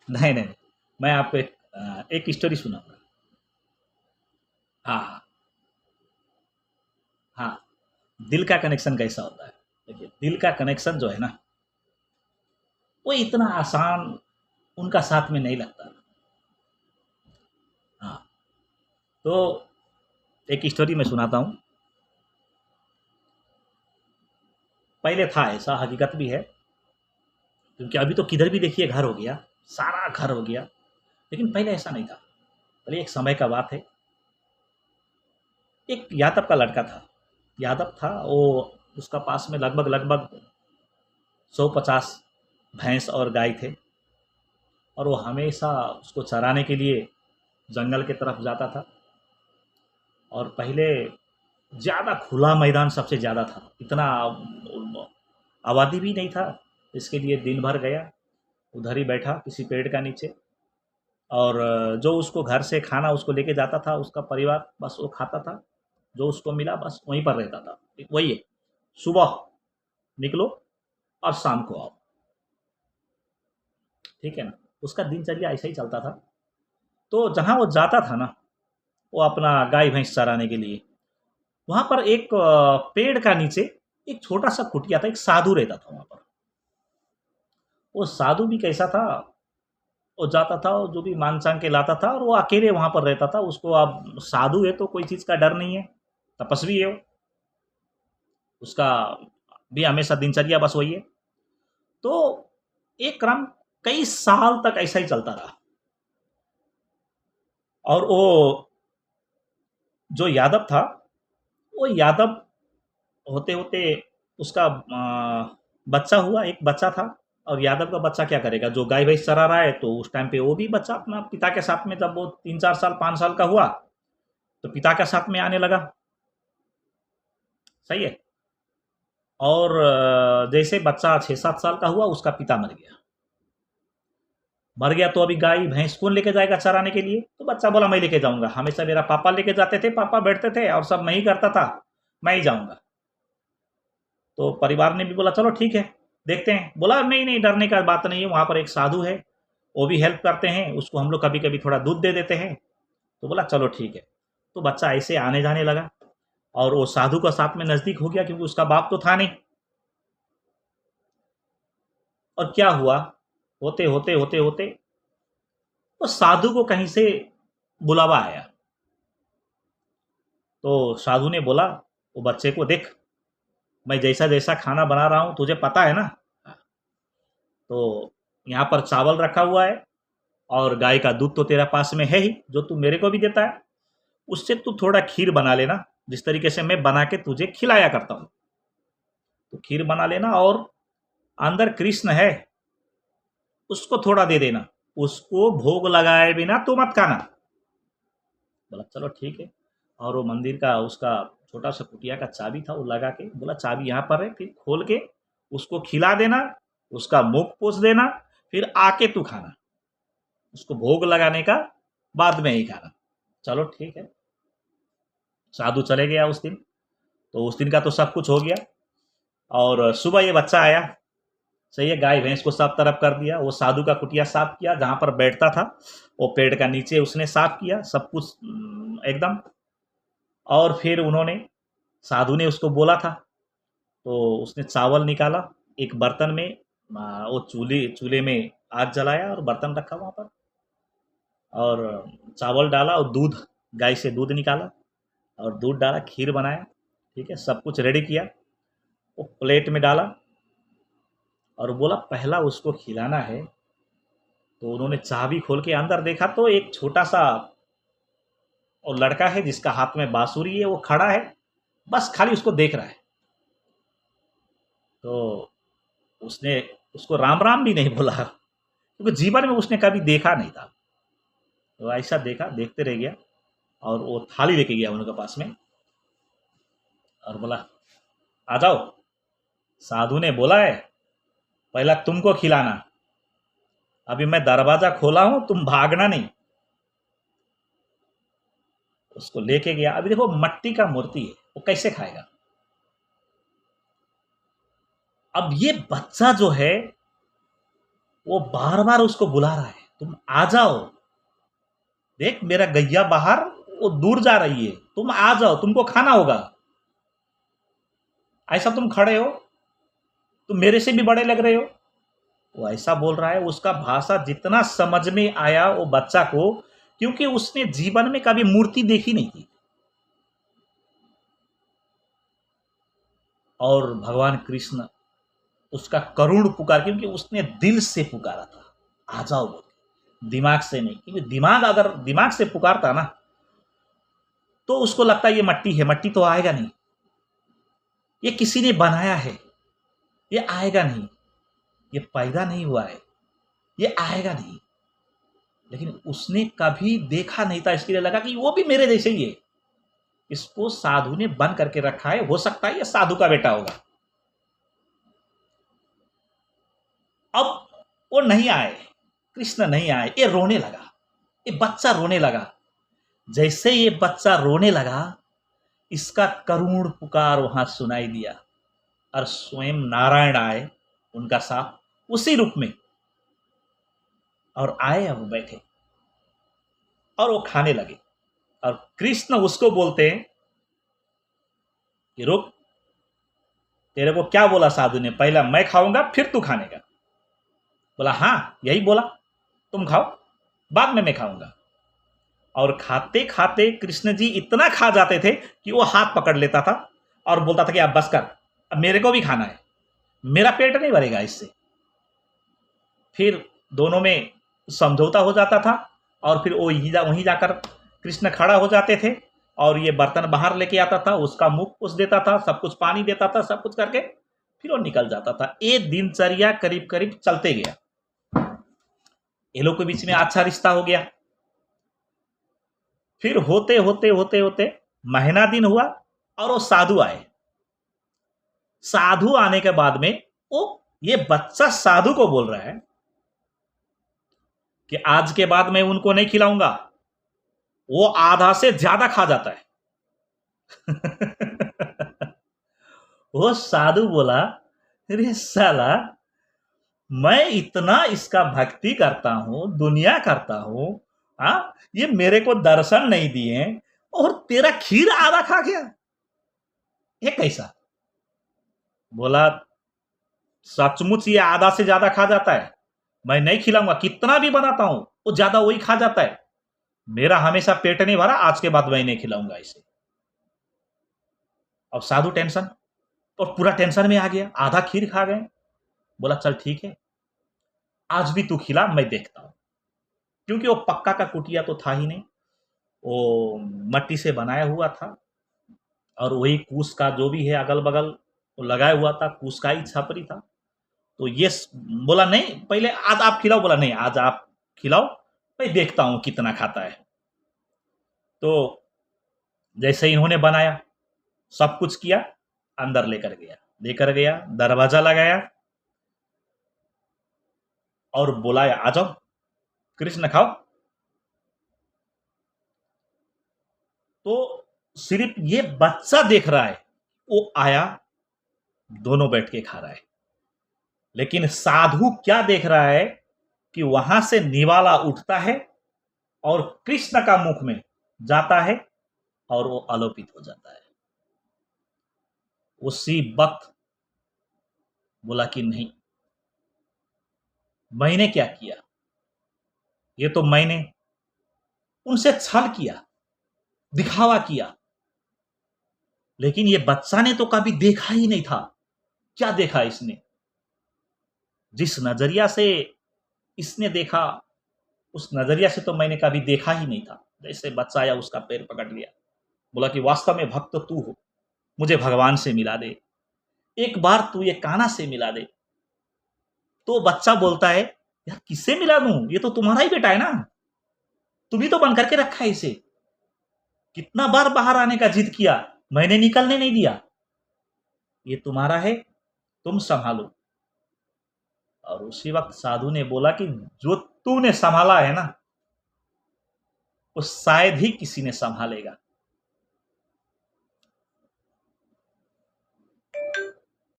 नहीं नहीं, मैं आपको एक स्टोरी सुनाऊंगा। हाँ हाँ हाँ। दिल का कनेक्शन कैसा होता है? देखिए, दिल का कनेक्शन जो है ना, वो इतना आसान उनका साथ में नहीं लगता। हाँ। तो एक स्टोरी मैं सुनाता हूँ। पहले था ऐसा, हकीकत भी है, क्योंकि अभी तो किधर भी देखिए घर हो गया, सारा घर हो गया। लेकिन पहले ऐसा नहीं था। पहले एक समय का बात है। एक यादव का लड़का था। यादव था वो। उसका पास में लगभग लगभग 150 भैंस और गाय थे। और वो हमेशा उसको चराने के लिए जंगल की तरफ जाता था। और पहले ज़्यादा खुला मैदान सबसे ज़्यादा था, इतना आबादी भी नहीं था। इसके लिए दिन भर गया, उधर ही बैठा किसी पेड़ का नीचे। और जो उसको घर से खाना उसको लेके जाता था उसका परिवार, बस वो खाता था। जो उसको मिला बस वहीं पर रहता था। वही है, सुबह निकलो और शाम को आओ। ठीक है ना? उसका दिनचर्या ऐसा ही चलता था। तो जहाँ वो जाता था ना, वो अपना गाय भैंस चराने के लिए, वहाँ पर एक पेड़ का नीचे एक छोटा सा कुटिया था। एक साधु रहता था वहाँ पर। वो साधु भी कैसा था, वो जाता था और जो भी मांग चांग के लाता था, और वो अकेले वहाँ पर रहता था। उसको, अब साधु है तो कोई चीज़ का डर नहीं है, तपस्वी है वो। उसका भी हमेशा दिनचर्या बस वही है। तो एक क्रम कई साल तक ऐसा ही चलता रहा। और वो जो यादव था, वो यादव होते होते उसका बच्चा हुआ, एक बच्चा था। और यादव का बच्चा क्या करेगा, जो गाय भैंस चरा रहा है, तो उस टाइम पे वो भी बच्चा अपना पिता के साथ में, जब वो 3 4 साल 5 साल का हुआ, तो पिता के साथ में आने लगा। सही है। और जैसे बच्चा 6 7 साल का हुआ, उसका पिता मर गया। मर गया तो अभी गाय भैंस कौन लेके जाएगा चराने के लिए? तो बच्चा बोला मैं लेके जाऊंगा, हमेशा मेरा पापा लेके जाते थे, पापा बैठते थे और सब मैं ही करता था, मैं ही जाऊंगा। तो परिवार ने भी बोला चलो ठीक है, देखते हैं। बोला नहीं नहीं, डरने का बात नहीं है, वहाँ पर एक साधु है, वो भी हेल्प करते हैं, उसको हम लोग कभी कभी थोड़ा दूध दे देते हैं। तो बोला चलो ठीक है। तो बच्चा ऐसे आने जाने लगा। और वो साधु का साथ में नज़दीक हो गया, क्योंकि उसका बाप तो था नहीं। और क्या हुआ, होते होते होते होते वो साधु को कहीं से बुलावा आया। तो साधु ने बोला वो बच्चे को, देख, मैं जैसा जैसा खाना बना रहा हूँ तुझे पता है ना, तो यहाँ पर चावल रखा हुआ है, और गाय का दूध तो तेरा पास में है ही, जो तू मेरे को भी देता है। उससे तू थोड़ा खीर बना लेना, जिस तरीके से मैं बना के तुझे खिलाया करता हूँ। तो खीर बना लेना, और अंदर कृष्ण है, उसको थोड़ा दे देना। उसको भोग लगाए बिना तू मत खाना। बोला चलो ठीक है। और वो मंदिर का उसका छोटा सा कुटिया का चाबी था, वो लगा के बोला चाबी यहाँ पर है, फिर खोल के उसको खिला देना, उसका मुख पोंछ देना, फिर आके तू खाना। उसको भोग लगाने का बाद में ही खाना। चलो ठीक है। साधु चले गया उस दिन। तो उस दिन का तो सब कुछ हो गया। और सुबह ये बच्चा आया। सही है, गाय भैंस को साफ तरफ कर दिया, वो साधु का कुटिया साफ किया जहाँ पर बैठता था, वो पेड़ का नीचे उसने साफ किया, सब कुछ एकदम। और फिर उन्होंने, साधु ने उसको बोला था, तो उसने चावल निकाला एक बर्तन में, वो चूल्हे चूल्हे में आग जलाया और बर्तन रखा वहाँ पर। और चावल डाला और दूध, गाय से दूध निकाला और दूध डाला, खीर बनाया। ठीक है, सब कुछ रेडी किया, वो प्लेट में डाला। और बोला पहला उसको खिलाना है। तो उन्होंने चाबी खोल के अंदर देखा, तो एक छोटा सा और लड़का है जिसका हाथ में बांसुरी है, वो खड़ा है, बस खाली उसको देख रहा है। तो उसने उसको राम राम भी नहीं बोला, क्योंकि जीवन में उसने कभी देखा नहीं था। तो ऐसा देखा, देखते रह गया। और वो थाली लेके गया उनके पास में, और बोला आ जाओ। साधु ने बोला है पहला तुमको खिलाना, अभी मैं दरवाजा खोला हूं, तुम भागना नहीं। उसको लेके गया। अभी देखो मट्टी का मूर्ति है, वो कैसे खाएगा? अब ये बच्चा जो है, वो बार बार उसको बुला रहा है, तुम आ जाओ, देख मेरा गैया बाहर वो दूर जा रही है, तुम आ जाओ, तुमको खाना होगा। ऐसा तुम खड़े हो, तुम मेरे से भी बड़े लग रहे हो। वो ऐसा बोल रहा है, उसका भाषा जितना समझ में आया वो बच्चा को, क्योंकि उसने जीवन में कभी मूर्ति देखी नहीं थी। और भगवान कृष्ण उसका करुण पुकार, क्योंकि उसने दिल से पुकारा था, आ जाओ बोल के, दिमाग से नहीं। क्योंकि दिमाग अगर दिमाग से पुकारता ना तो उसको लगता है ये मट्टी है, मट्टी तो आएगा नहीं, ये किसी ने बनाया है, ये आएगा नहीं, ये पैदा नहीं हुआ है, ये आएगा नहीं। लेकिन उसने कभी देखा नहीं था, इसके लिए लगा कि वो भी मेरे जैसे ही है। इसको साधु ने बंद करके रखा है, हो सकता है ये साधु का बेटा होगा। अब वो नहीं आए, कृष्ण नहीं आए, ये रोने लगा, ये बच्चा रोने लगा। जैसे ये बच्चा रोने लगा, इसका करुण पुकार वहां सुनाई दिया और स्वयं नारायण आए उनका साथ उसी रूप में, और आए, अब बैठे और वो खाने लगे। और कृष्ण उसको बोलते हैं कि रुक, तेरे को क्या बोला साधु ने, पहला मैं खाऊंगा फिर तू खाने का। बोला हाँ यही बोला, तुम खाओ बाद में मैं खाऊंगा। और खाते खाते कृष्ण जी इतना खा जाते थे कि वो हाथ पकड़ लेता था और बोलता था कि अब बस कर, अब मेरे को भी खाना है, मेरा पेट नहीं भरेगा इससे। फिर दोनों में समझौता हो जाता था और फिर वो वहीं जाकर कृष्ण खड़ा हो जाते थे और ये बर्तन बाहर लेके आता था, उसका मुख पुछ देता था, सब कुछ पानी देता था, सब कुछ करके फिर वो निकल जाता था। ये दिनचर्या करीब करीब चलते गया। ये लोग के बीच में अच्छा रिश्ता हो गया। फिर होते होते होते होते महीना दिन हुआ और वो साधु आए। साधु आने के बाद में वो ये बच्चा साधु को बोल रहा है कि आज के बाद मैं उनको नहीं खिलाऊंगा, वो आधा से ज्यादा खा जाता है। वो साधु बोला, अरे साला, मैं इतना इसका भक्ति करता हूं, दुनिया करता हूं, हाँ, ये मेरे को दर्शन नहीं दिए और तेरा खीर आधा खा गया, ये कैसा? बोला सचमुच ये आधा से ज्यादा खा जाता है, मैं नहीं खिलाऊंगा, कितना भी बनाता हूं वो ज्यादा वही खा जाता है, मेरा हमेशा पेट नहीं भरा, आज के बाद मैं नहीं खिलाऊंगा इसे। अब साधु टेंशन, और पूरा टेंशन में आ गया, आधा खीर खा गए। बोला चल ठीक है, आज भी तू खिला, मैं देखता हूं। क्योंकि वो पक्का का कुटिया तो था ही नहीं, वो मट्टी से बनाया हुआ था और वही कूस का जो भी है अगल बगल वो लगाया हुआ था, कूस का ही छपरी था। तो ये बोला नहीं, पहले आज आप खिलाओ। बोला नहीं, आज आप खिलाओ, मैं देखता हूं कितना खाता है। तो जैसे इन्होंने बनाया, सब कुछ किया, अंदर लेकर गया, दरवाजा लगाया और बुलाया, आ जाओ कृष्ण खाओ। तो सिर्फ ये बच्चा देख रहा है, वो आया, दोनों बैठ के खा रहा है। लेकिन साधु क्या देख रहा है कि वहां से निवाला उठता है और कृष्ण का मुख में जाता है और वो आलोपित हो जाता है। उसी वक्त बोला कि नहीं, मैंने क्या किया, ये तो मैंने उनसे छल किया, दिखावा किया। लेकिन ये बच्चा ने तो कभी देखा ही नहीं था। क्या देखा इसने? जिस नजरिया से इसने देखा, उस नजरिया से तो मैंने कभी देखा ही नहीं था। जैसे बच्चा आया, उसका पैर पकड़ लिया, बोला कि वास्तव में भक्त तू हो, मुझे भगवान से मिला दे, एक बार तू ये कान्हा से मिला दे। तो बच्चा बोलता है, यार किससे मिला दूं, ये तो तुम्हारा ही बेटा है ना, तुम ही तो बन करके रखा है इसे, कितना बार बाहर आने का जिद किया, मैंने निकलने नहीं दिया, ये तुम्हारा है, तुम संभालो। और उसी वक्त साधु ने बोला कि जो तूने संभाला है ना, वो शायद ही किसी ने संभालेगा।